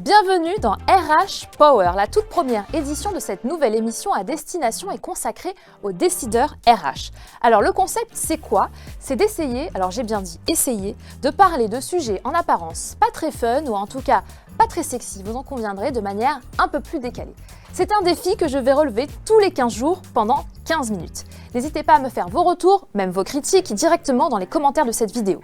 Bienvenue dans RH Power. La toute première édition de cette nouvelle émission à destination est consacrée aux décideurs RH. Alors le concept c'est quoi? C'est d'essayer, alors j'ai bien dit essayer, de parler de sujets en apparence pas très fun ou en tout cas pas très sexy, vous en conviendrez, de manière un peu plus décalée. C'est un défi que je vais relever tous les 15 jours pendant 15 minutes. N'hésitez pas à me faire vos retours, même vos critiques, directement dans les commentaires de cette vidéo.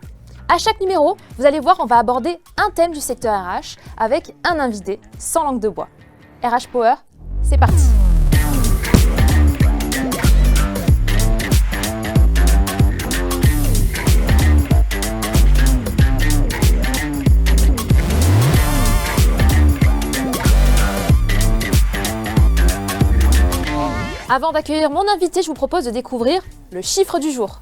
À chaque numéro, vous allez voir, on va aborder un thème du secteur RH avec un invité sans langue de bois. RH Power, c'est parti! Avant d'accueillir mon invité, je vous propose de découvrir le chiffre du jour.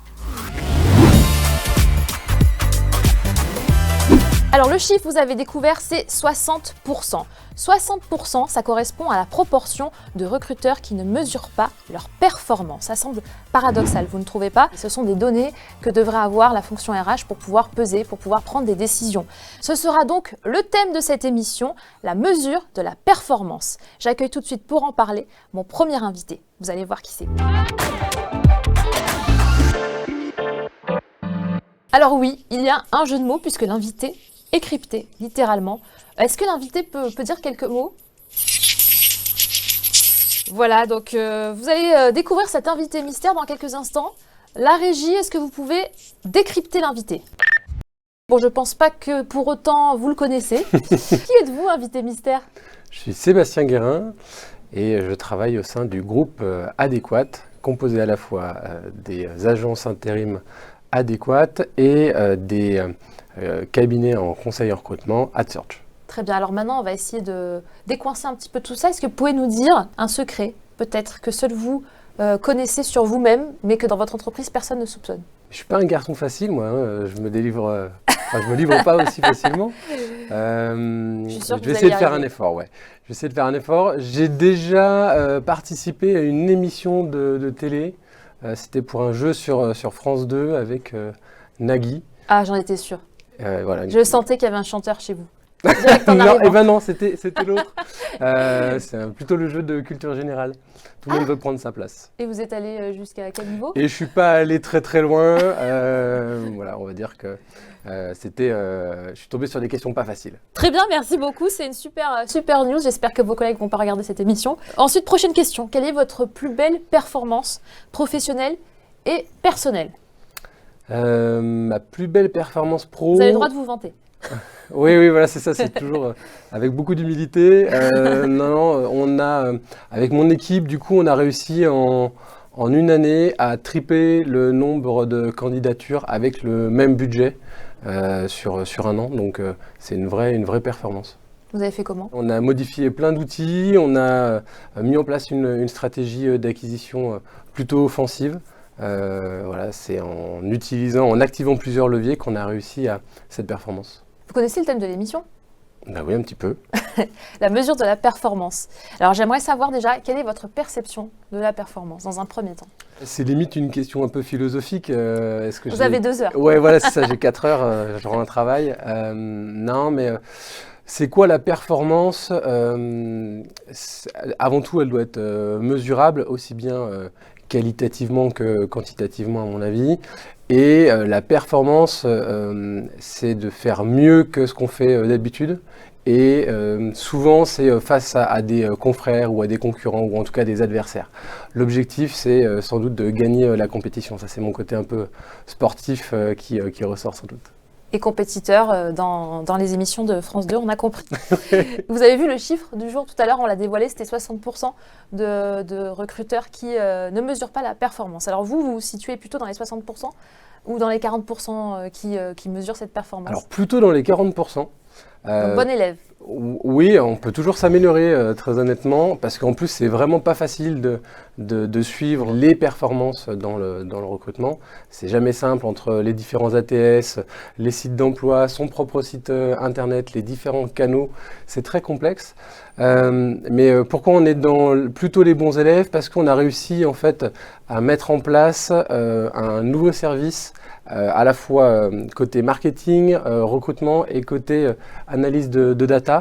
Alors le chiffre, vous avez découvert, c'est 60%. 60%, ça correspond à la proportion de recruteurs qui ne mesurent pas leur performance. Ça semble paradoxal, vous ne trouvez pas? Ce sont des données que devrait avoir la fonction RH pour pouvoir peser, pour pouvoir prendre des décisions. Ce sera donc le thème de cette émission, la mesure de la performance. J'accueille tout de suite pour en parler mon premier invité. Vous allez voir qui c'est. Alors oui, il y a un jeu de mots puisque l'invité est crypté, littéralement. Est-ce que l'invité peut dire quelques mots? Voilà, donc vous allez découvrir cet invité mystère dans quelques instants. La régie, est-ce que vous pouvez décrypter l'invité? Bon, je pense pas que pour autant vous le connaissez. Qui êtes-vous, invité mystère? Je suis Sébastien Guérin et je travaille au sein du groupe Adéquat, composé à la fois des agences intérim Adéquat et des cabinets en conseil en recrutement AdSearch. Très bien, alors maintenant on va essayer de décoincer un petit peu tout ça. Est-ce que vous pouvez nous dire un secret, peut-être, que seul vous connaissez sur vous-même, mais que dans votre entreprise personne ne soupçonne? Je suis pas un garçon facile, moi, hein. Je me livre pas aussi facilement. Je vais essayer de faire un effort, ouais. Je vais essayer de faire un effort. J'ai déjà participé à une émission de télé. C'était pour un jeu sur France 2 avec Nagui. Ah, j'en étais sûre. Voilà. Je sentais qu'il y avait un chanteur chez vous. Non, c'était l'autre. C'est plutôt le jeu de culture générale. Tout le monde veut prendre sa place. Et vous êtes allé jusqu'à quel niveau? Et je suis pas allé très loin. Voilà, on va dire que je suis tombé sur des questions pas faciles. Très bien, merci beaucoup. C'est une super news. J'espère que vos collègues vont pas regarder cette émission. Ensuite, prochaine question. Quelle est votre plus belle performance professionnelle et personnelle? Ma plus belle performance pro. Vous avez le droit de vous vanter. Oui, voilà, c'est ça, c'est toujours avec beaucoup d'humilité. On a, avec mon équipe, du coup, on a réussi en une année à tripler le nombre de candidatures avec le même budget sur un an. Donc, c'est une vraie performance. Vous avez fait comment? On a modifié plein d'outils, on a mis en place une stratégie d'acquisition plutôt offensive. Voilà, c'est en activant plusieurs leviers qu'on a réussi à cette performance. Vous connaissez le thème de l'émission? Ben oui, un petit peu. La mesure de la performance. Alors j'aimerais savoir déjà, quelle est votre perception de la performance dans un premier temps? C'est limite une question un peu philosophique. Vous avez 2 heures. Ouais, voilà, c'est ça, j'ai 4 heures, je rends un travail. Non, mais c'est quoi la performance? Avant tout, elle doit être mesurable, aussi bien qualitativement que quantitativement, à mon avis. Et la performance, c'est de faire mieux que ce qu'on fait d'habitude. Et souvent, c'est face à des confrères ou à des concurrents ou en tout cas des adversaires. L'objectif, c'est sans doute de gagner la compétition. Ça, c'est mon côté un peu sportif qui ressort sans doute. Et compétiteur dans les émissions de France 2, on a compris. Vous avez vu le chiffre du jour tout à l'heure, on l'a dévoilé, c'était 60% de recruteurs qui ne mesurent pas la performance. Alors vous vous situez plutôt dans les 60% ou dans les 40% qui mesurent cette performance? Alors plutôt dans les 40%. Donc bon élève. Oui, on peut toujours s'améliorer très honnêtement, parce qu'en plus c'est vraiment pas facile de suivre les performances dans le recrutement. C'est jamais simple entre les différents ATS, les sites d'emploi, son propre site internet, les différents canaux, c'est très complexe. Mais pourquoi on est dans plutôt les bons élèves? Parce qu'on a réussi en fait à mettre en place un nouveau service à la fois côté marketing, recrutement et côté analyse de data.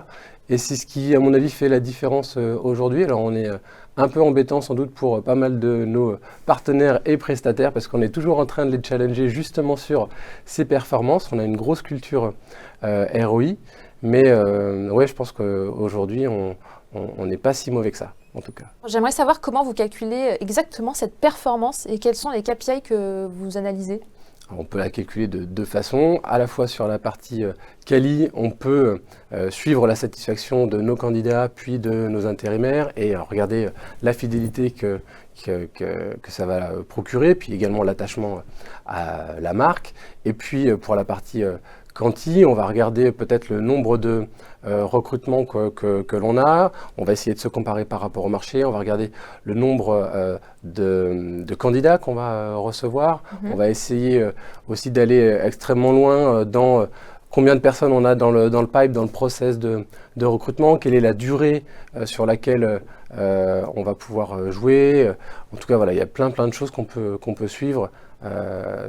Et c'est ce qui, à mon avis, fait la différence aujourd'hui. Alors on est un peu embêtant sans doute pour pas mal de nos partenaires et prestataires parce qu'on est toujours en train de les challenger justement sur ces performances. On a une grosse culture ROI, mais ouais, je pense qu'aujourd'hui, on n'est pas si mauvais que ça, en tout cas. J'aimerais savoir comment vous calculez exactement cette performance et quels sont les KPI que vous analysez. Alors, on peut la calculer de deux façons. À la fois sur la partie quali, on peut suivre la satisfaction de nos candidats puis de nos intérimaires et regarder la fidélité que ça va procurer, puis également l'attachement à la marque. Et puis pour la partie quanti, on va regarder peut-être le nombre de recrutements que l'on a. On va essayer de se comparer par rapport au marché. On va regarder le nombre de candidats qu'on va recevoir. On va essayer aussi d'aller extrêmement loin dans combien de personnes on a dans le pipe, dans le process de recrutement, quelle est la durée sur laquelle on va pouvoir jouer. En tout cas, voilà, il y a plein de choses qu'on peut suivre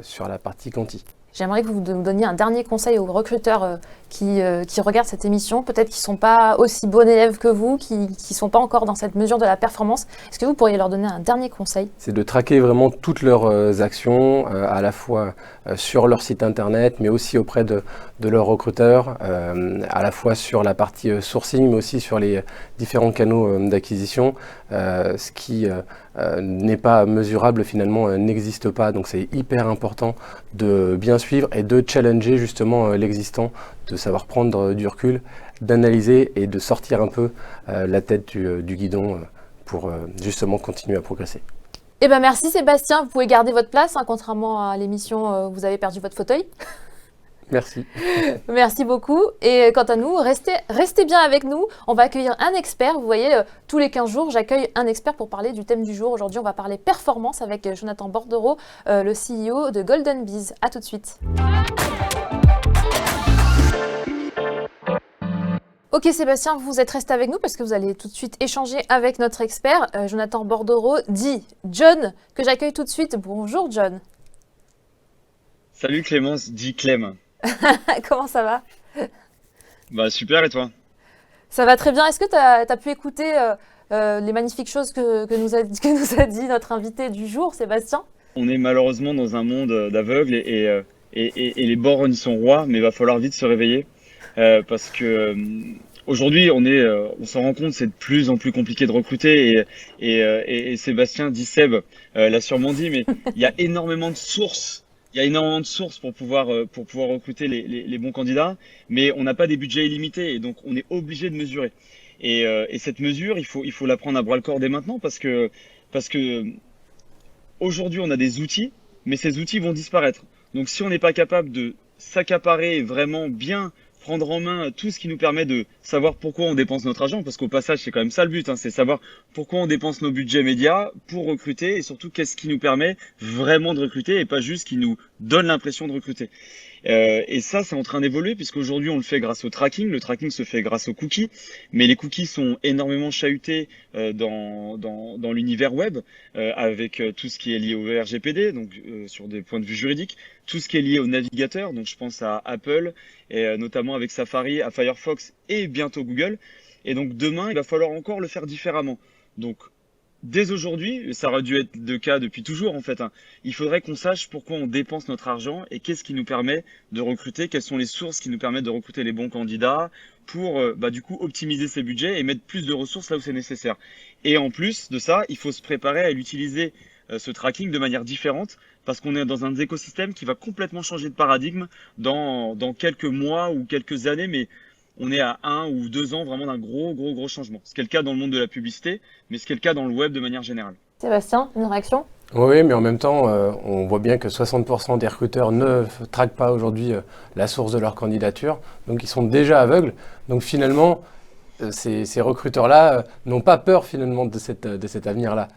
sur la partie quanti. J'aimerais que vous nous donniez un dernier conseil aux recruteurs qui regardent cette émission, peut-être qui ne sont pas aussi bons élèves que vous, qui ne sont pas encore dans cette mesure de la performance. Est-ce que vous pourriez leur donner un dernier conseil? C'est de traquer vraiment toutes leurs actions, à la fois sur leur site internet, mais aussi auprès de leurs recruteurs, à la fois sur la partie sourcing, mais aussi sur les différents canaux d'acquisition. Ce qui n'est pas mesurable finalement n'existe pas, donc c'est hyper important de bien suivre et de challenger justement l'existant, de savoir prendre du recul, d'analyser et de sortir un peu la tête du guidon pour justement continuer à progresser. Eh ben merci Sébastien, vous pouvez garder votre place, hein, contrairement à l'émission vous avez perdu votre fauteuil. Merci. Merci beaucoup. Et quant à nous, restez bien avec nous. On va accueillir un expert. Vous voyez, tous les 15 jours, j'accueille un expert pour parler du thème du jour. Aujourd'hui, on va parler performance avec Jonathan Bordereau, le CEO de Golden Bees. À tout de suite. Ok Sébastien, vous êtes resté avec nous parce que vous allez tout de suite échanger avec notre expert, Jonathan Bordereau, dit John, que j'accueille tout de suite. Bonjour John. Salut Clémence, dit Clem. Comment ça va? Bah super, et toi? Ça va très bien. Est-ce que tu as pu écouter les magnifiques choses que nous a dit notre invité du jour, Sébastien? On est malheureusement dans un monde d'aveugles et les borgnes sont rois, mais il va falloir vite se réveiller parce que aujourd'hui on s'en rend compte, c'est de plus en plus compliqué de recruter et Sébastien dit Seb l'a sûrement dit, mais il y a énormément de sources. Il y a énormément de sources pour pouvoir recruter les bons candidats, mais on n'a pas des budgets illimités et donc on est obligé de mesurer. Et cette mesure, il faut la prendre à bras le corps dès maintenant parce que aujourd'hui on a des outils, mais ces outils vont disparaître. Donc si on n'est pas capable de s'accaparer et vraiment bien prendre en main tout ce qui nous permet de savoir pourquoi on dépense notre argent, parce qu'au passage c'est quand même ça le but, hein, c'est savoir pourquoi on dépense nos budgets médias pour recruter et surtout qu'est-ce qui nous permet vraiment de recruter et pas juste qui nous donne l'impression de recruter. Et ça c'est en train d'évoluer puisqu'aujourd'hui on le fait grâce au tracking, le tracking se fait grâce aux cookies, mais les cookies sont énormément chahutés dans l'univers web avec tout ce qui est lié au RGPD, donc sur des points de vue juridiques, tout ce qui est lié au navigateur, donc je pense à Apple, et notamment avec Safari, à Firefox et bientôt Google. Et donc demain, il va falloir encore le faire différemment. Donc dès aujourd'hui, ça aurait dû être le cas depuis toujours en fait, hein, il faudrait qu'on sache pourquoi on dépense notre argent et qu'est-ce qui nous permet de recruter, quelles sont les sources qui nous permettent de recruter les bons candidats pour du coup optimiser ses budgets et mettre plus de ressources là où c'est nécessaire. Et en plus de ça, il faut se préparer à l'utiliser ce tracking de manière différente parce qu'on est dans un écosystème qui va complètement changer de paradigme dans quelques mois ou quelques années, mais on est à 1 ou 2 ans vraiment d'un gros changement. Ce qui est le cas dans le monde de la publicité, mais ce qui est le cas dans le web de manière générale. Sébastien, une réaction? Oui, mais en même temps, on voit bien que 60% des recruteurs ne traquent pas aujourd'hui la source de leur candidature, donc ils sont déjà aveugles. Donc finalement, ces recruteurs-là n'ont pas peur finalement de cet avenir-là.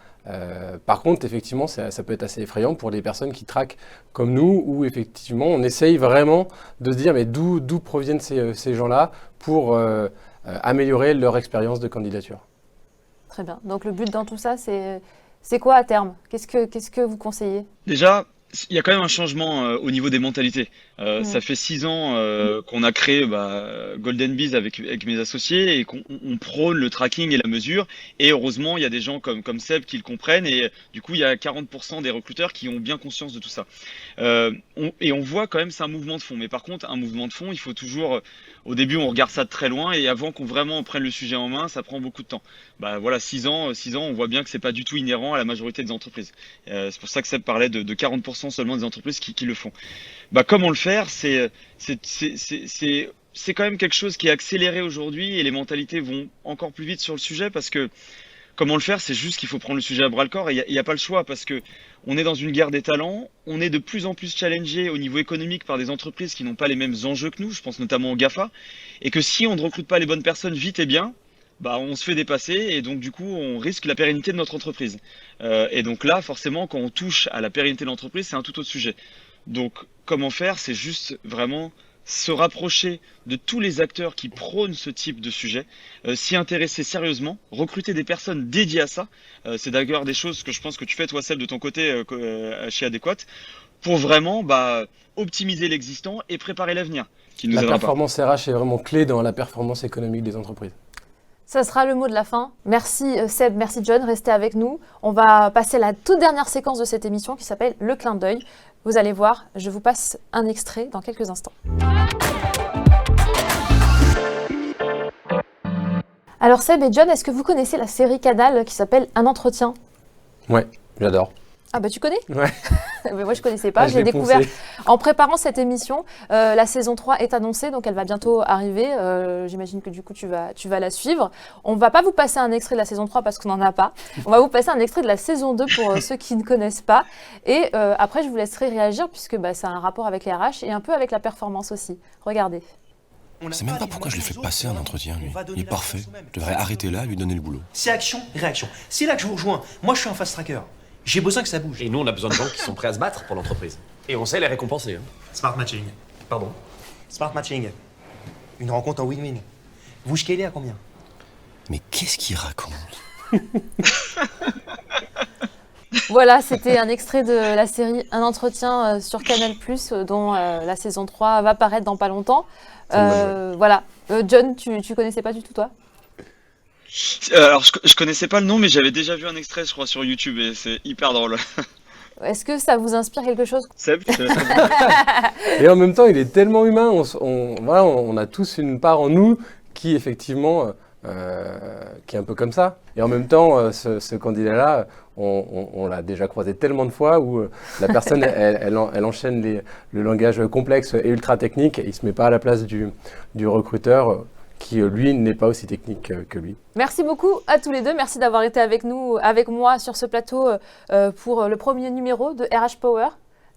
Par contre, effectivement, ça peut être assez effrayant pour les personnes qui traquent comme nous, où effectivement, on essaye vraiment de se dire mais d'où proviennent ces gens-là pour améliorer leur expérience de candidature. Très bien. Donc le but dans tout ça, c'est quoi à terme? Qu'est-ce que vous conseillez? Déjà, il y a quand même un changement au niveau des mentalités. Ça fait 6 ans qu'on a créé Golden Bees avec mes associés et qu'on prône le tracking et la mesure. Et heureusement, il y a des gens comme Seb qui le comprennent. Et du coup, il y a 40% des recruteurs qui ont bien conscience de tout ça. On voit quand même, c'est un mouvement de fond. Mais par contre, un mouvement de fond, il faut toujours... Au début, on regarde ça de très loin et avant qu'on vraiment prenne le sujet en main, ça prend beaucoup de temps. Voilà, 6 ans, on voit bien que c'est pas du tout inhérent à la majorité des entreprises. C'est pour ça que Seb parlait de 40% seulement des entreprises qui le font. Comment le faire, c'est quand même quelque chose qui est accéléré aujourd'hui et les mentalités vont encore plus vite sur le sujet parce que comment le faire, c'est juste qu'il faut prendre le sujet à bras le corps et il y a pas le choix parce que on est dans une guerre des talents, on est de plus en plus challengé au niveau économique par des entreprises qui n'ont pas les mêmes enjeux que nous, je pense notamment aux GAFA, et que si on ne recrute pas les bonnes personnes vite et bien, on se fait dépasser et donc du coup on risque la pérennité de notre entreprise. Et donc là, forcément, quand on touche à la pérennité de l'entreprise, c'est un tout autre sujet. Donc comment faire, c'est juste vraiment se rapprocher de tous les acteurs qui prônent ce type de sujet, s'y intéresser sérieusement, recruter des personnes dédiées à ça. C'est d'ailleurs des choses que je pense que tu fais toi Seb de ton côté chez Adéquate, pour vraiment optimiser l'existant et préparer l'avenir. La performance RH est vraiment clé dans la performance économique des entreprises. Ça sera le mot de la fin. Merci Seb, merci John, restez avec nous. On va passer à la toute dernière séquence de cette émission qui s'appelle Le clin d'œil. Vous allez voir, je vous passe un extrait dans quelques instants. Alors Seb et John, est-ce que vous connaissez la série Canal qui s'appelle Un entretien? Ouais, j'adore. Ah tu connais? Ouais. Mais moi je connaissais pas, j'ai découvert en préparant cette émission. La saison 3 est annoncée, donc elle va bientôt arriver. J'imagine que du coup tu vas la suivre. On va pas vous passer un extrait de la saison 3 parce qu'on n'en a pas. On va vous passer un extrait de la saison 2 pour ceux qui ne connaissent pas. Et après je vous laisserai réagir puisque ça a un rapport avec les RH et un peu avec la performance aussi. Regardez. Je sais même pas pourquoi je lui fais passer un entretien, lui. Il est parfait. Je devrais arrêter là et lui donner le boulot. C'est action, réaction. C'est là que je vous rejoins. Moi je suis un fast tracker. J'ai besoin que ça bouge. Et nous, on a besoin de gens qui sont prêts à se battre pour l'entreprise. Et on sait les récompenser. Hein. Smart matching. Pardon? Smart matching. Une rencontre en win-win. Vous scalez à combien? Mais qu'est-ce qu'il raconte? Voilà, c'était un extrait de la série Un entretien sur Canal+, dont la saison 3 va paraître dans pas longtemps. Voilà. John, tu connaissais pas du tout, toi? Alors, je connaissais pas le nom, mais j'avais déjà vu un extrait, je crois, sur YouTube, et c'est hyper drôle. Est-ce que ça vous inspire quelque chose? Seb, Et en même temps, il est tellement humain, on a tous une part en nous qui, effectivement, qui est un peu comme ça. Et en même temps, ce candidat-là, on l'a déjà croisé tellement de fois où la personne, elle enchaîne le langage complexe et ultra technique, et il ne se met pas à la place du recruteur, qui, lui, n'est pas aussi technique que lui. Merci beaucoup à tous les deux. Merci d'avoir été avec moi sur ce plateau pour le premier numéro de RH Power.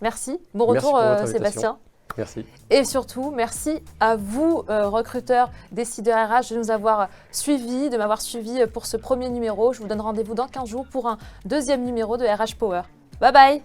Merci. Bon retour, Sébastien. Merci. Et surtout, merci à vous, recruteurs, décideurs RH, de nous avoir suivis, de m'avoir suivi pour ce premier numéro. Je vous donne rendez-vous dans 15 jours pour un deuxième numéro de RH Power. Bye bye.